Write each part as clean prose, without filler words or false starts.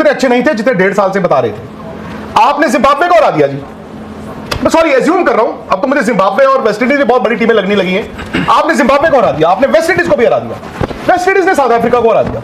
उतने अच्छे नहीं थे जितने 1.5 साल से बता रहे थे। आपने जिम्बाब्वे को हरा दिया जी, मैं सॉरी एज्यूम कर रहा हूं, अब तो मुझे जिम्बाब्वे और वेस्ट इंडीज में बहुत बड़ी टीमें लगने लगी हैं। आपने जिम्बाब्वे को हरा दिया, आपने वेस्ट इंडीज को भी हरा दिया, वेस्ट इंडीज ने साउथ अफ्रीका को हरा दिया।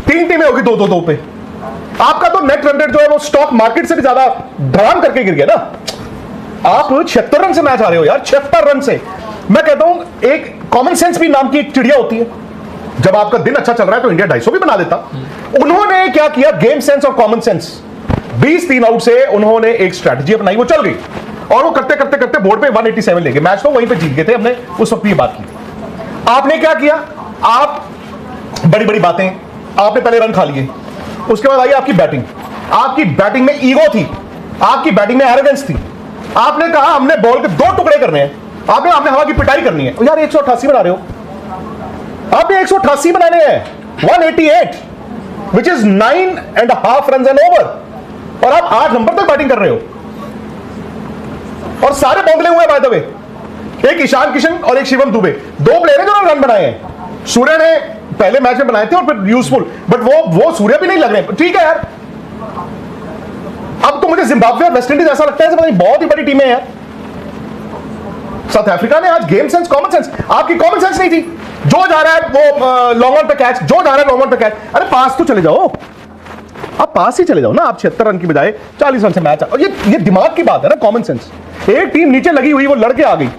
3 टीमें होगी 2-2-2 पे। आपका तो नेट रन रेट जो है वो स्टॉक मार्केट से भी ज्यादा धड़ाम करके गिर गया ना। आप 76 रन से मैच आ रहे हो यार, 76 रन से। मैं कहता हूं एक कॉमन सेंस भी नाम की एक चिड़िया होती है, जब आपका दिन अच्छा चल रहा है तो इंडिया 250 भी बना देता। उन्होंने क्या किया, गेम सेंस और कॉमन सेंस, 20 आउट से उन्होंने एक स्ट्रैटेजी अपनाई, वो चल गई और वो करते करते करते बोर्ड पे 187 ले गए। मैच तो वहीं पे जीत गए थे, हमने उस वक्त ये बात की। आपने क्या किया, आप बड़ी बड़ी बातें, आपने पहले रन खा लिए, उसके बाद आई आपकी बैटिंग। आपकी बैटिंग में ईगो थी, आपकी बैटिंग में एरोगेंस थी। आपने कहा हमने बॉल के 2 टुकड़े करने हैं, आपने हवा की पिटाई करनी है। यार 188 बना रहे हो, आपने 188 बनाने हैं, 188 which is 9.5 run and over, और आप 8 नंबर तक बैटिंग कर रहे हो और सारे बौंदले हुए बाय द वे। एक ईशान किशन और एक शिवम दुबे, 2 प्लेयर हैं जो रन बनाए हैं। सूर्य ने पहले मैच में बनाए थे और फिर यूजफुल, बट वो सूर्य भी नहीं लग रहे। ठीक है यार, अब तो मुझे जिम्बाब्वे और वेस्ट इंडीज ऐसा लगता है बहुत ही बड़ी टीमें हैं। साउथ अफ्रीका ने आज गेम सेंस, कॉमन सेंस, आपकी कॉमन सेंस नहीं थी। जो जा रहा है वो लॉन्ग ऑन पे कैच, जो जा रहा है लॉन्ग ऑन पे कैच। अरे पास तो चले जाओ, आप पास ही चले जाओ ना। आप 76 रन की बजाय 40 रन से मैच, और ये दिमाग की बात है ना, कॉमन सेंस। एक टीम नीचे लगी हुई, वो लड़के आ गई,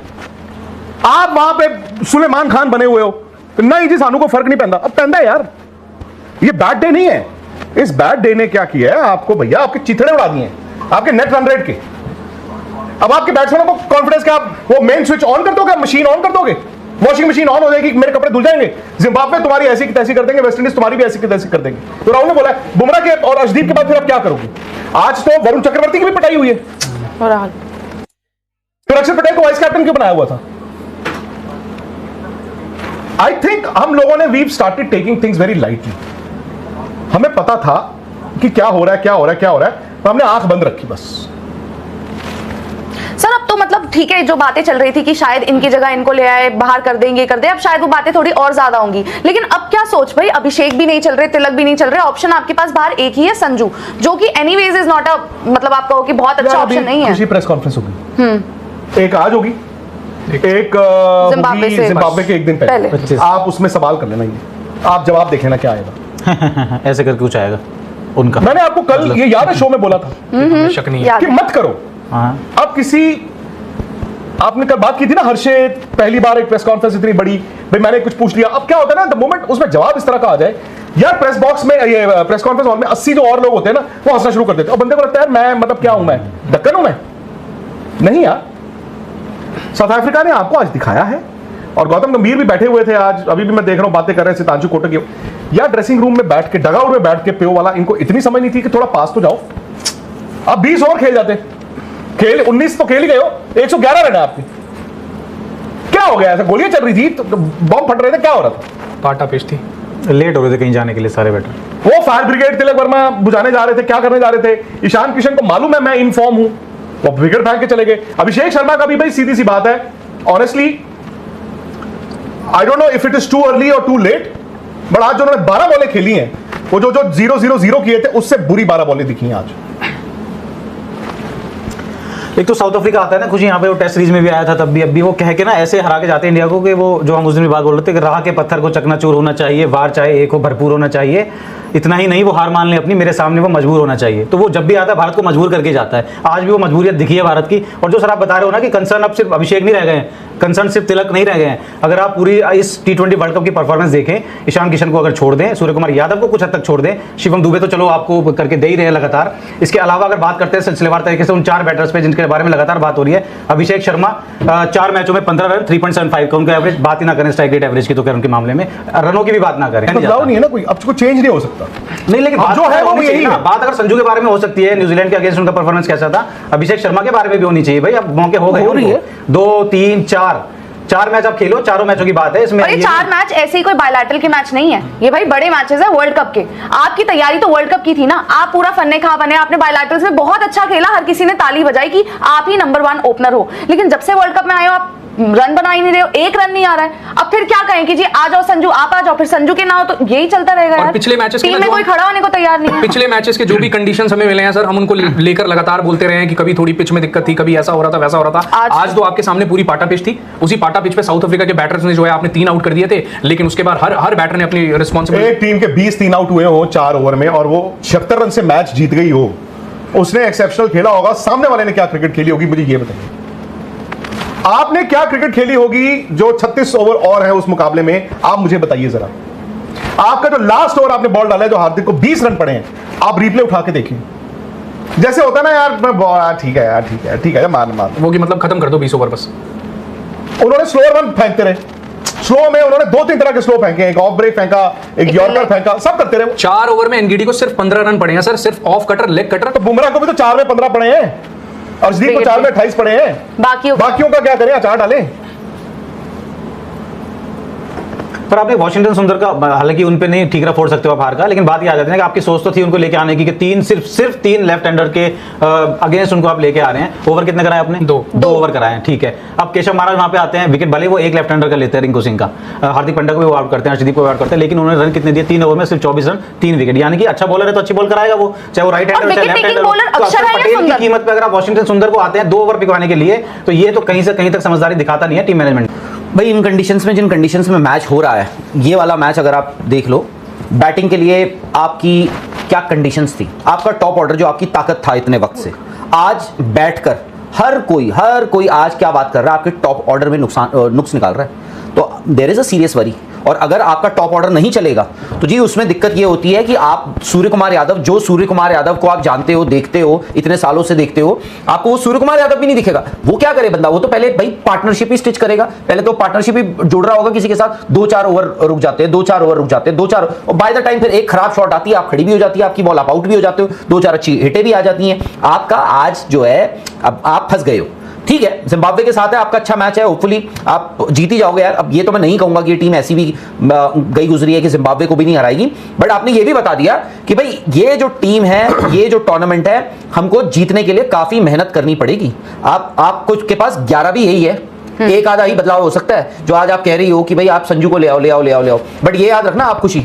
आप वहां पे सुलेमान खान बने हुए हो, नहीं जी सानू को फर्क नहीं पैंदा। अब पैंदा है यार, ये बैड डे नहीं है। इस बैड डे ने क्या किया है आपको, भैया आपके चिथड़े उड़ा दिए आपके नेट रन रेट के। अब आपके बैट्समैनों को कॉन्फिडेंस, क्या आप वो मेन स्विच ऑन कर दोगे, मशीन ऑन कर दोगे, वॉशिंग मशीन ऑन हो जाएगी, मेरे कपड़े धुल जाएंगे। जिम्बाब्वे तुम्हारी ऐसी की तैसी कर देंगे, वेस्ट इंडीज तुम्हारी भी ऐसी की तैसी कर देंगे। तो राहुल ने बोला बुमराह के और अर्शदीप के बाद फिर आप क्या करोगे। आज तो वरुण चक्रवर्ती की भी पिटाई हुई है, तो अक्षर पटेल को वाइस कैप्टन क्यों बनाया हुआ था। आई थिंक हम लोगों ने we started taking things very lightly. हमें पता था कि क्या हो रहा है, क्या हो रहा है, क्या हो रहा है, तो हमने आंख बंद रखी बस। सर अब तो मतलब ठीक है, जो बातें चल रही थी कि शायद इनकी जगह इनको ले आए, बाहर कर देंगे, कर दे, अब शायद वो बातें थोड़ी और ज्यादा होंगी। लेकिन अब क्या सोच भाई, अभिषेक भी नहीं चल रहे, तिलक भी नहीं चल रहे, ऑप्शन आपके पास बाहर एक ही है, संजू, जो कि एनीवेज इज नॉट अ, मतलब आप कहो कि बहुत अच्छा ऑप्शन नहीं है। प्रेस कॉन्फ्रेंस होगी, एक आज होगी, एक जिम्बाब्वे के एक दिन पहले। आप उसमें सवाल कर लेना, ये आप जवाब देख लेना क्या आएगा। ऐसे करके कुछ आएगा उनका। मैंने आपको कल ये याद है शो में बोला था, शक नहीं है कि मत करो। अब किसी, आपने कल बात की थी ना, हर्षित पहली बार एक प्रेस कॉन्फ्रेंस इतनी बड़ी, भाई मैंने कुछ पूछ लिया। अब क्या होता है ना, द मोमेंट उसमें जवाब इस तरह का आ जाए, यार प्रेस बॉक्स में, ये प्रेस कॉन्फ्रेंस हॉल में 80 जो और लोग होते हैं ना, वो हंसना शुरू कर देते हैं, और बंदे को लगता है मैं मतलब क्या हूं, मैं ढक्कन हूं, मैं नहीं यार। साउथ अफ्रीका ने आपको आज दिखाया है, और गौतम गंभीर भी बैठे हुए थे आज, अभी भी मैं देख रहा हूं बातें कर रहे हैं सितांशु कोटक की। यार ड्रेसिंग रूम में बैठ के, डगआउट में बैठ के पियो वाला, इनको इतनी समझ नहीं थी कि थोड़ा पास तो जाओ। अब 20 ओवर खेल जाते, खेल 19 तो खेल ही गए हो, 111 रन है आपके। क्या हो गया, ऐसा गोलियां चल रही थी, तो बम फट रहे थे, क्या हो रहा था। पाटा पेश थी, लेट हो रहे थे कहीं जाने के लिए सारे बैटर। वो फायर ब्रिगेड तिलक वर्मा बुझाने जा रहे थे, क्या करने जा रहे थे। ईशान किशन को मालूम है मैं इन फॉर्म हूं, वो विकेट फेंक के चले गए। अभिषेक शर्मा का भी भाई सीधी सी बात है, honestly I don't know if it is too early और टू लेट, बट आज जो उन्होंने 12 बॉलें खेली हैं, वो जो 0-0-0 किए थे, उससे बुरी 12 बॉलें दिखी हैं आज। एक तो साउथ अफ्रीका आता है ना खुशी, यहाँ पे वो टेस्ट सीरीज में भी आया था, तब भी अब भी वो कह के ना ऐसे हरा के जाते हैं इंडिया को कि वो जो हम उस दिन भी बात बोल रहे थे कि राह के पत्थर को चकनाचूर होना चाहिए, वार चाहे एक हो, भरपूर होना चाहिए। इतना ही नहीं, वो हार मान ले अपनी, मेरे सामने वो मजबूर होना चाहिए। तो वो जब भी आता है भारत को मजबूर करके जाता है। आज भी वो मजबूरियत दिखी है भारत की। और जो सर आप बता रहे हो ना कि कंसर्न अब सिर्फ अभिषेक नहीं रह गए हैं, कंसर्न सिर्फ तिलक नहीं रह गए हैं। अगर आप पूरी इस T20 वर्ल्ड कप की परफॉर्मेंस देखें, ईशान किशन को अगर छोड़ दें, सूर्य कुमार यादव को कुछ हद तक छोड़ दें, शिवम दुबे तो चलो आपको करके दे ही रहे हैं लगातार। इसके अलावा अगर बात करते हैं सिलसिलेवार तरीके से उन 4 बैटर्स पे जिनके बारे में लगातार बात हो रही है, अभिषेक शर्मा 4 मैचों में 15 रन, 3.75 का उनका एवरेज, बात ही ना करें स्ट्राइक रेट एवरेज की, तो उनके मामले में रनों की भी बात ना करें, बदलाव नहीं है ना कोई, अब कुछ चेंज नहीं हो सकता। नहीं, लेकिन जो है वो भी यही है। बात अगर संजू के बारे में हो सकती है, न्यूजीलैंड के अगेंस्ट उनका परफॉर्मेंस कैसा था, अभिषेक शर्मा के बारे में भी होनी चाहिए भाई। अब मौके हो गए, 2 3 4 मैच आप खेलो, चारों मैचों की बात है इसमें। और ये 4 मैच ऐसे ही कोई बायलैटरल के मैच नहीं है, ये भाई बड़े मैचेस है वर्ल्ड कप के। आपकी तैयारी तो वर्ल्ड कप की थी ना, आप पूरा फन्ने खा बने, आपने बायलैटरल्स में बहुत अच्छा खेला, हर किसी ने ताली बजाई कि आप ही नंबर 1 ओपनर हो। लेकिन जब से वर्ल्ड कप में आए हो, आप रन बना ही नहीं रहे हो, एक रन नहीं आ रहा है। अब फिर क्या कहें कि जी आ जाओ संजू, आप आ जाओ, फिर संजू के ना हो तो यही चलता रहेगा यार। पिछले मैचेस टीम में कोई खड़ा होने को तैयार नहीं है। पिछले मैचेस के जो भी कंडीशंस हमें मिले हैं सर, हम उनको लेकर लगातार बोलते रहे हैं कि कभी थोड़ी पिच में दिक्कत थी, कभी ऐसा हो रहा था वैसा हो रहा था। आज तो आपके सामने पूरी पाटा पिच थी, उसी पाटा पिच पे साउथ अफ्रीका के बैटर्स ने जो है आपने 3 आउट कर दिए थे, लेकिन उसके बाद हर बैटर ने अपनी रिस्पॉन्सिबिलिटी। एक टीम के 20 3 आउट हुए हो 4 ओवर में और वो 76 रन से मैच जीत गई हो, उसने एक्सेप्शनल खेला होगा। सामने वाले ने क्या क्रिकेट खेली होगी, मुझे ये बताइए। आपने क्या क्रिकेट खेली होगी जो 36 ओवर और है उस मुकाबले में, आप मुझे बताइए जरा। आपका जो लास्ट ओवर आपने बॉल डाला है, जो हार्दिक को 20 रन पड़े हैं, आप रिप्ले उठा के देखिए। जैसे होता है ना यार, मैं ठीक है यार, ठीक है ठीक है, मान वो कि मतलब खत्म कर दो 20 ओवर बस। उन्होंने स्लो रन फेंकते रहे, स्लो में उन्होंने 2-3 तरह के स्लो फेंके, एक ऑफ ब्रेक फेंका, एक यॉर्कर फेंका, सब करते रहे। 4 ओवर में एनगीडी को सिर्फ 15 रन पड़े हैं सर, सिर्फ ऑफ कटर, लेग कटर। तो बुमराह को भी तो 4 में 15 पड़े हैं, अर्शदीप को 4 में 28 पड़े हैं। बाकियों का क्या करें, अचार डालें। पर आपने वॉशिंगटन सुंदर का, हालांकि उन पे नहीं ठीकरा फोड़ सकते हो आप हार का, लेकिन बात ये आ जाती है कि आपकी सोच तो थी उनको लेके आने की कि सिर्फ 3 लेफ्ट हैंडर के अगेंस्ट उनको आप लेके आ रहे हैं। ओवर कितने कराए आपने? 2 ओवर कराए हैं, ठीक है। अब केशव महाराज वहां पे आते हैं, विकेट भले वो एक लेफ्ट हैंडर का लेते हैं रिंकू सिंह का, हार्दिक पांड्या को भी आउट करते हैं, अर्शदीप को आउट करते हैं, लेकिन उन्होंने रन कितने दिए? 3 ओवर में सिर्फ 24 रन, 3 विकेट। यानी कि अच्छा बॉलर है तो अच्छी बॉल कराएगा वो, चाहे वो राइट हैंडर हो चाहे लेफ्ट हैंडर हो। तो अक्षर पटेल की कीमत पे अगर आप वॉशिंगटन सुंदर को आते हैं 2 ओवर पिकवाने के लिए, तो ये तो कहीं से कहीं तक समझदारी दिखाता नहीं है टीम मैनेजमेंट। भाई इन कंडीशंस में, जिन कंडीशंस में मैच हो रहा है, ये वाला मैच अगर आप देख लो, बैटिंग के लिए आपकी क्या कंडीशंस थी, आपका टॉप ऑर्डर जो आपकी ताकत था इतने वक्त से, आज बैठकर हर कोई आज क्या बात कर रहा है, आपके टॉप ऑर्डर में नुक्स निकाल रहा है। तो there is a serious worry. और अगर आपका टॉप ऑर्डर नहीं चलेगा तो जी उसमें दिक्कत ये होती है कि आप सूर्य कुमार यादव को आप जानते हो, देखते हो, इतने सालों से देखते हो, आपको वो सूर्य कुमार यादव भी नहीं दिखेगा। वो क्या करे बंदा, वो तो पहले भाई पार्टनरशिप ही स्टिच करेगा, पहले तो पार्टनरशिप ही जुड़ रहा होगा किसी के साथ। 2-4 ओवर रुक जाते हैं, 2-4 ओवर रुक जाते हैं, 2-4, और बाय द टाइम फिर एक खराब शॉट आती है, आप खड़ी भी हो जाती है आपकी बॉल, आप आउट भी हो जाते हो, 2-4 अच्छी हिटें भी आ जाती हैं। आपका आज जो है, अब आप फंस गए हो। ठीक है, जिम्बाब्वे के साथ है, आपका अच्छा मैच है, होपफुली आप जीत ही जाओगे यार। अब ये तो मैं नहीं कहूंगा कि ये टीम ऐसी भी गई गुजरी है कि जिम्बाब्वे को भी नहीं हराएगी, बट आपने ये भी बता दिया कि भाई ये जो टीम है, ये जो टूर्नामेंट है, हमको जीतने के लिए काफी मेहनत करनी पड़ेगी। आपको के पास 11 भी यही है, एक आधा ही बदलाव हो सकता है, जो आज आप कह रही हो कि भाई आप संजू को ले आओ, बट ये याद रखना, आप खुशी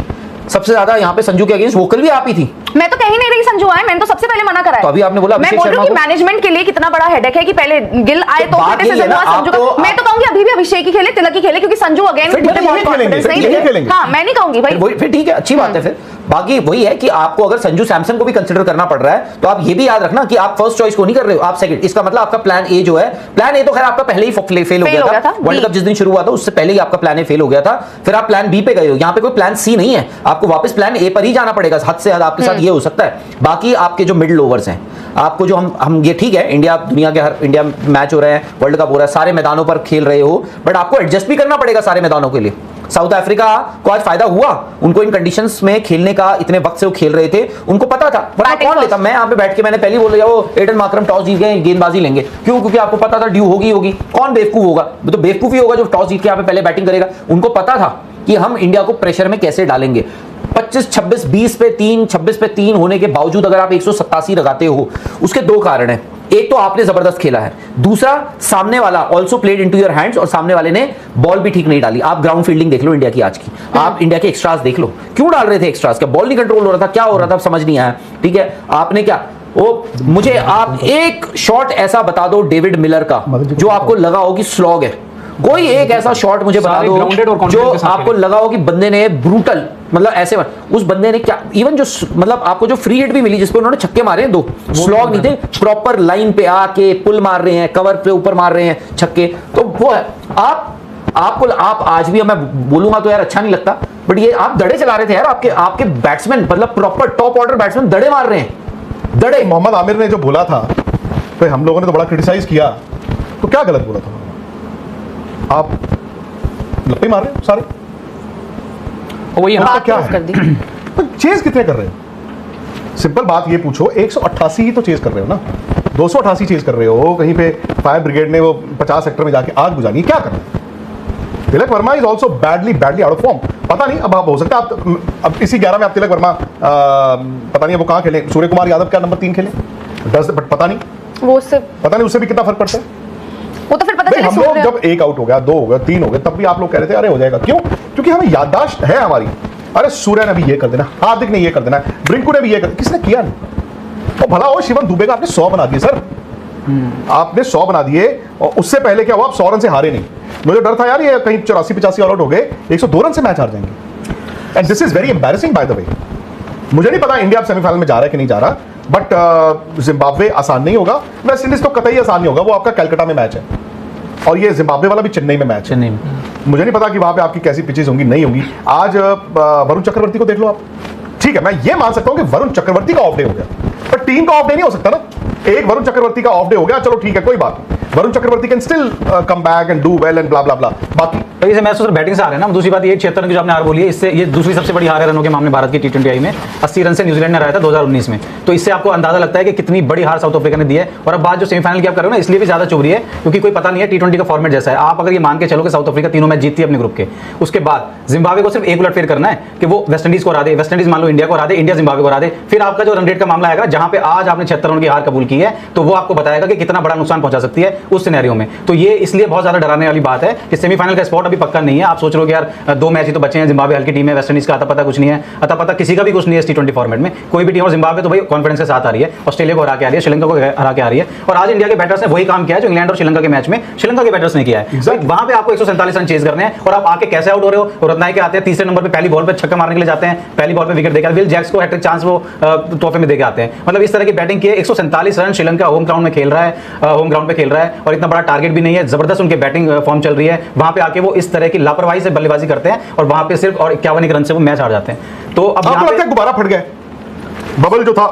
सबसे ज्यादा यहाँ पे संजू के अगेंस्ट वोकल भी आप ही थी। मैं तो कहीं नहीं रही संजू आए, मैंने तो सबसे पहले मना करा है। तो अभी आपने बोला मैं बोल रही हूँ कि मैनेजमेंट के लिए कितना बड़ा हेडेक है कि पहले गिल आए तो क्रिटिसिज्म हुआ संजू का। मैं तो कहूंगी अभी भी अभिषेक ही खेले, तिलक ही खेले, क्योंकि संजू अगेन हाँ, मैं नहीं कहूंगी भाई। फिर ठीक है, अच्छी बात है। फिर बाकी वही है कि आपको अगर संजू सैमसन को भी कंसिडर करना पड़ रहा है, तो आप ये भी याद रखना कि आप फर्स्ट चॉइस को नहीं कर रहे हो, आप सेकंड। इसका मतलब आपका प्लान ए जो है, प्लान ए तो खैर आपका पहले ही फेल हो गया था। वर्ल्ड कप जिस दिन शुरू हुआ था उससे पहले ही आपका प्लान ए फेल हो गया था। फिर आप प्लान बी पे गए हो, यहाँ पे कोई प्लान सी नहीं है, आपको वापस प्लान ए पर ही जाना पड़ेगा। हद से ज्यादा आपके साथ ये हो सकता है। बाकी आपके जो मिडिल ओवर्स हैं, आपको जो हम ये ठीक है, इंडिया दुनिया के हर इंडिया मैच हो रहे हैं, वर्ल्ड कप हो रहा है, सारे मैदानों पर खेल रहे हो, बट आपको एडजस्ट भी करना पड़ेगा सारे मैदानों के लिए। साउथ अफ्रीका को आज फायदा हुआ, उनको इन कंडीशंस में खेलने का, इतने वक्त से वो खेल रहे थे, उनको पता था। वरना कौन लेता, मैं यहाँ पे बैठ के मैंने पहले बोल दिया वो एडन मार्करम टॉस जीत गए, गेंदबाजी लेंगे। क्यों? क्योंकि आपको पता था ड्यू होगी। कौन बेवकूफ होगा? तो बेवकूफ ही होगा जो टॉस जीत के यहाँ पे पहले बैटिंग करेगा। उनको पता था कि हम इंडिया को प्रेशर में कैसे डालेंगे। 25-26, 20 पे 3, 26 पे 3 होने के बावजूद अगर आप 187 लगाते हो, उसके 2 कारण हैं। एक तो आपने जबरदस्त खेला है, दूसरा सामने वाला also played into your hands, और सामने वाले ने बॉल भी ठीक नहीं डाली। आप ग्राउंड फील्डिंग देख लो इंडिया की आज की, आप इंडिया के एक्स्ट्रास देख लो, क्यों डाल रहे थे एक्स्ट्रास? क्या बॉल नहीं कंट्रोल हो रहा था? क्या हो रहा था? समझ नहीं आया। ठीक है, आपने क्या मुझे आप एक शॉट ऐसा बता दो डेविड मिलर का जो आपको लगा हो कि स्लॉग है। कोई एक ऐसा शॉट मुझे बता दो जो आपको लगा हो कि बंदे ने ब्रूटल, मतलब ऐसे उस बंदे ने क्या, इवन जो मतलब आपको जो फ्री हिट भी मिली जिसपे उन्होंने छक्के मारे हैं, 2 स्लॉग नहीं थे, प्रॉपर लाइन पे आके पुल मार रहे हैं, कवर पे ऊपर मार रहे हैं छक्के, तो वो है। आप आज भी, मैं बोलूंगा तो यार अच्छा नहीं लगता, बट ये आप दड़े चला रहे थे यार। आपके बैट्समैन, मतलब प्रॉपर टॉप ऑर्डर बैट्समैन दड़े मार रहे हैं, दड़े। मोहम्मद आमिर ने जो बोला था, तो हम लोगों ने तो बड़ा क्रिटिसाइज किया, तो क्या गलत बोला था? आप लप्पे मार रहे हो सारे, वही बात क्या है? तो चेज कितने कर रहे हो? सिंपल बात ये पूछो, 188 ही तो चेज कर रहे हो ना, 288 चेज कर रहे हो। कहीं पे फायर ब्रिगेड ने वो 50 सेक्टर में जाके आग बुझानी, क्या कर रहे हो? Tilak Varma is also badly out of form. पता नहीं, अब हो सकता है अब इसी 11 में आप तिलक वर्मा पता नहीं वो कहाँ खेले, सूर्य कुमार यादव क्या नंबर 3 खेले, 10, बट पता नहीं, वो उससे पता नहीं उससे भी कितना फर्क पड़ता है। वो तो फिर पता भाई चले हम सूर्य- लोग जब 1 आउट हो गया, 2 हो गया, 3 हो गए, तब भी आप लोग कह रहे थे अरे हो जाएगा। क्यों? क्योंकि हमें याददाश्त है हमारी। अरे सूर्य ने भी ये कर देना, हार्दिक ने ये कर देना, ब्रिंकू ने भी ये कर, किसने किया नहीं? और भला हो शिवम दुबे का आपने 100 बना दिए सर, आपने 100 बना दिए। और उससे पहले क्या हुआ, आप 100 रन से हारे नहीं। मुझे डर था यार ये कहीं 84-85 ऑल आउट हो गए, 102 रन से मैच हार जाएंगे। And this is very embarrassing by the way. मुझे नहीं पता इंडिया सेमीफाइनल में जा रहा है कि नहीं जा रहा, बट जिम्बाब्वे आसान नहीं होगा, वेस्ट इंडीज तो कतई आसान नहीं होगा। वो आपका कलकत्ता में मैच है और ये जिम्बाब्वे वाला भी चेन्नई में मैच है। चेन्नई में मुझे नहीं पता कि वहां पे आपकी कैसी पिचेस होंगी, नहीं होंगी। आज वरुण चक्रवर्ती को देख लो आप, ठीक है मैं ये मान सकता हूं कि वरुण चक्रवर्ती का ऑफ डे हो गया, पर टीम का ऑफ डे नहीं हो सकता ना। एक वरुण चक्रवर्ती का ऑफ डे हो गया, चलो ठीक है कोई बात नहीं, Varun Chakravarthy can still come back and do well and blah blah blah. बाकी तो इसे मैच तो सर बैटिंग से हारे ना। दूसरी बात ये 76 रन की जो आपने हार बोली है, इससे ये दूसरी सबसे बड़ी हार है रनों के मामले भारत की T20 आई में। 80 रन से न्यूजीलैंड ने हराया था 2019 में। तो इससे आपको अंदाजा लगता है कि कितनी बड़ी हार साउथ अफ्रीका ने दी है। और अब बात जो सेमीफाइनल की आप कर रहे हो ना, इसलिए भी ज्यादा चुभ रही है क्योंकि कोई पता नहीं है T20 का फॉर्मेट जैसा है। आप अगर ये मान के चलो कि साउथ अफ्रीका तीनों मैच जीतती है अपने ग्रुप के, उसके बाद जिम्बाब्वे को सिर्फ एक उलटफेर करना है कि वो वेस्ट इंडीज को हरा दे, वेस्ट इंडीज मान लो इंडिया को हरा दे, इंडिया जिम्बाब्वे को हरा दे, फिर आपका जो रन रेट का मामला आएगा, जहां पे आज आपने 76 रन की हार कबूल की है, तो वो आपको बताएगा कि कितना बड़ा नुकसान पहुंचा सकती है उस सिनेरियो में। तो ये इसलिए बहुत ज्यादा डराने वाली बात है कि सेमीफाइनल का स्पॉट अभी पक्का नहीं है। आप सोच रहे हो कि यार 2 मैच ही तो बचे हैं, जिम्बाब्वे हल्की टीम है, वेस्ट इंडीज का आता पता कुछ नहीं है, अता पता किसी का भी कुछ नहीं है इस T20 फॉर्मेट में कोई भी टीम। और जिम्बाब्वे तो भाई कॉन्फिडेंस के साथ आ रही है, ऑस्ट्रेलिया को हरा के आ रही है, श्रीलंका को हरा के आ रही है। और आज इंडिया के बैटर्स ने वही काम किया है जो इंग्लैंड और श्रीलंका के मैच में श्रीलंका के बैटर्स ने किया है। वहां पे आपको 147 रन चेज करने हैं और आप आके कैसे आउट हो रहे हो। रत्नाई के आते हैं तीसरे नंबर पे, पहली बॉल पे छक्का मारने के लिए जाते हैं, पहली बॉल पे विकेट देकर विल जैक्स को हैट्रिक चांस वो ट्रॉफी में देके आते हैं। मतलब इस तरह की बैटिंग की है। 147 रन श्रीलंका होम ग्राउंड में खेल रहा है, होम ग्राउंड पे खेल रहा है और इतना बड़ा टारगेट भी नहीं है। जबरदस्त उनके बैटिंग फॉर्म चल रही है। वहां पे आके वो इस तरह की लापरवाही से बल्लेबाजी करते हैं और वहां पे सिर्फ और 51 रन से वो मैच हार जाते हैं। तो अब आपको यहाँ लगता पे है गुब्बारा फट गया? बबल जो था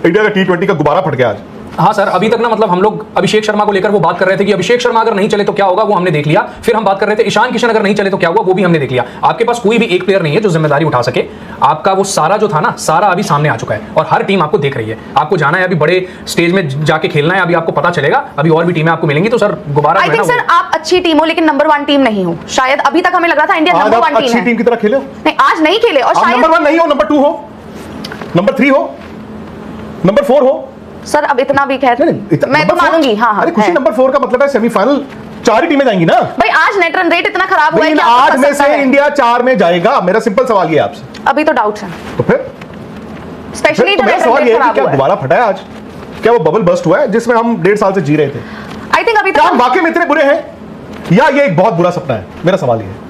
इंडिया का T20 का गुब्बारा फट गया आज। हाँ सर, अभी तक ना मतलब हम लोग अभिषेक शर्मा को लेकर वो बात कर रहे थे कि अभिषेक शर्मा अगर नहीं चले तो क्या होगा, वो हमने देख लिया। फिर हम बात कर रहे थे ईशान किशन अगर नहीं चले तो क्या होगा, वो भी हमने देख लिया। आपके पास कोई भी एक प्लेयर नहीं है जो जिम्मेदारी उठा सके। आपका वो सारा जो था ना, सारा अभी सामने आ चुका है और हर टीम आपको देख रही है। आपको जाना है अभी बड़े स्टेज में जाके खेलना है, अभी आपको पता चलेगा। अभी और भी टीमें आपको मिलेंगी। तो सर गुब्बारा आई जो है थिंक ना सर आप अच्छी टीम हो लेकिन नंबर 1 टीम नहीं हो। शायद अभी तक हमें लग रहा था इंडिया आज नंबर आप 1 टीम अच्छी है। टीम की तरह खेले हो, नहीं आज नहीं खेले और आप शायद नंबर 1 नहीं हो, नंबर 2 हो, नंबर 3 हो, नंबर 4 हो। सर अब इतना भी खैर मैं तो नंबर 4 मानूंगी। हाँ हाँ अरे खुशी है। नंबर 4 का मतलब है सेमीफाइनल 4 ही टीमें जाएंगी ना। भाई आज नेट रन रेट इतना खराब हुआ है लेकिन कि आपको 8 में फंस सकता से है। इंडिया 4 में जाएगा। मेरा सिंपल सवाल ये है आपसे। अभी तो डाउट्स हैं, तो फिर स्पेशली तो जो मेरा नेट सवाल रन ये रेट है कि खराब क्या हुआ है। गुब्बारा फटा है आज? क्या वो बबल बस्ट हुआ है जिसमें हम 1.5 साल से जी रहे थे? आई थिंक अभी क्या हम तक वाकई में इतने बुरे हैं या ये एक बहुत बुरा सपना है? मेरा सवाल ये है।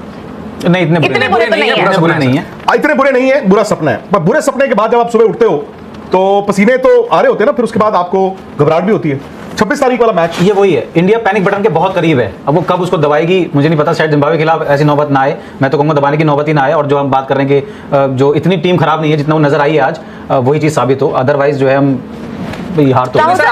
नहीं इतने इतने बुरे तो नहीं है। इतने बुरे नहीं है। इतने बुरे नहीं है, बुरा सपना है। पर बुरे सपने के बाद जब आप सुबह उठते हो तो पसीने तो आ रहे होते हैं ना, फिर उसके बाद आपको घबराहट भी होती है। 26 तारीख वाला मैच, ये वही है, इंडिया पैनिक बटन के बहुत करीब है। अब वो कब उसको दबाएगी मुझे नहीं पता। शायद जिम्बाब्वे के खिलाफ ऐसी नौबत ना आए। मैं तो कहूँगा दबाने की नौबत ही ना आए। और जो हम बात कर रहे हैं कि जो इतनी टीम खराब नहीं है जितना वो नजर आई है आज, वही चीज़ साबित हो। अदरवाइज जो है हम हार तो राहुल सर,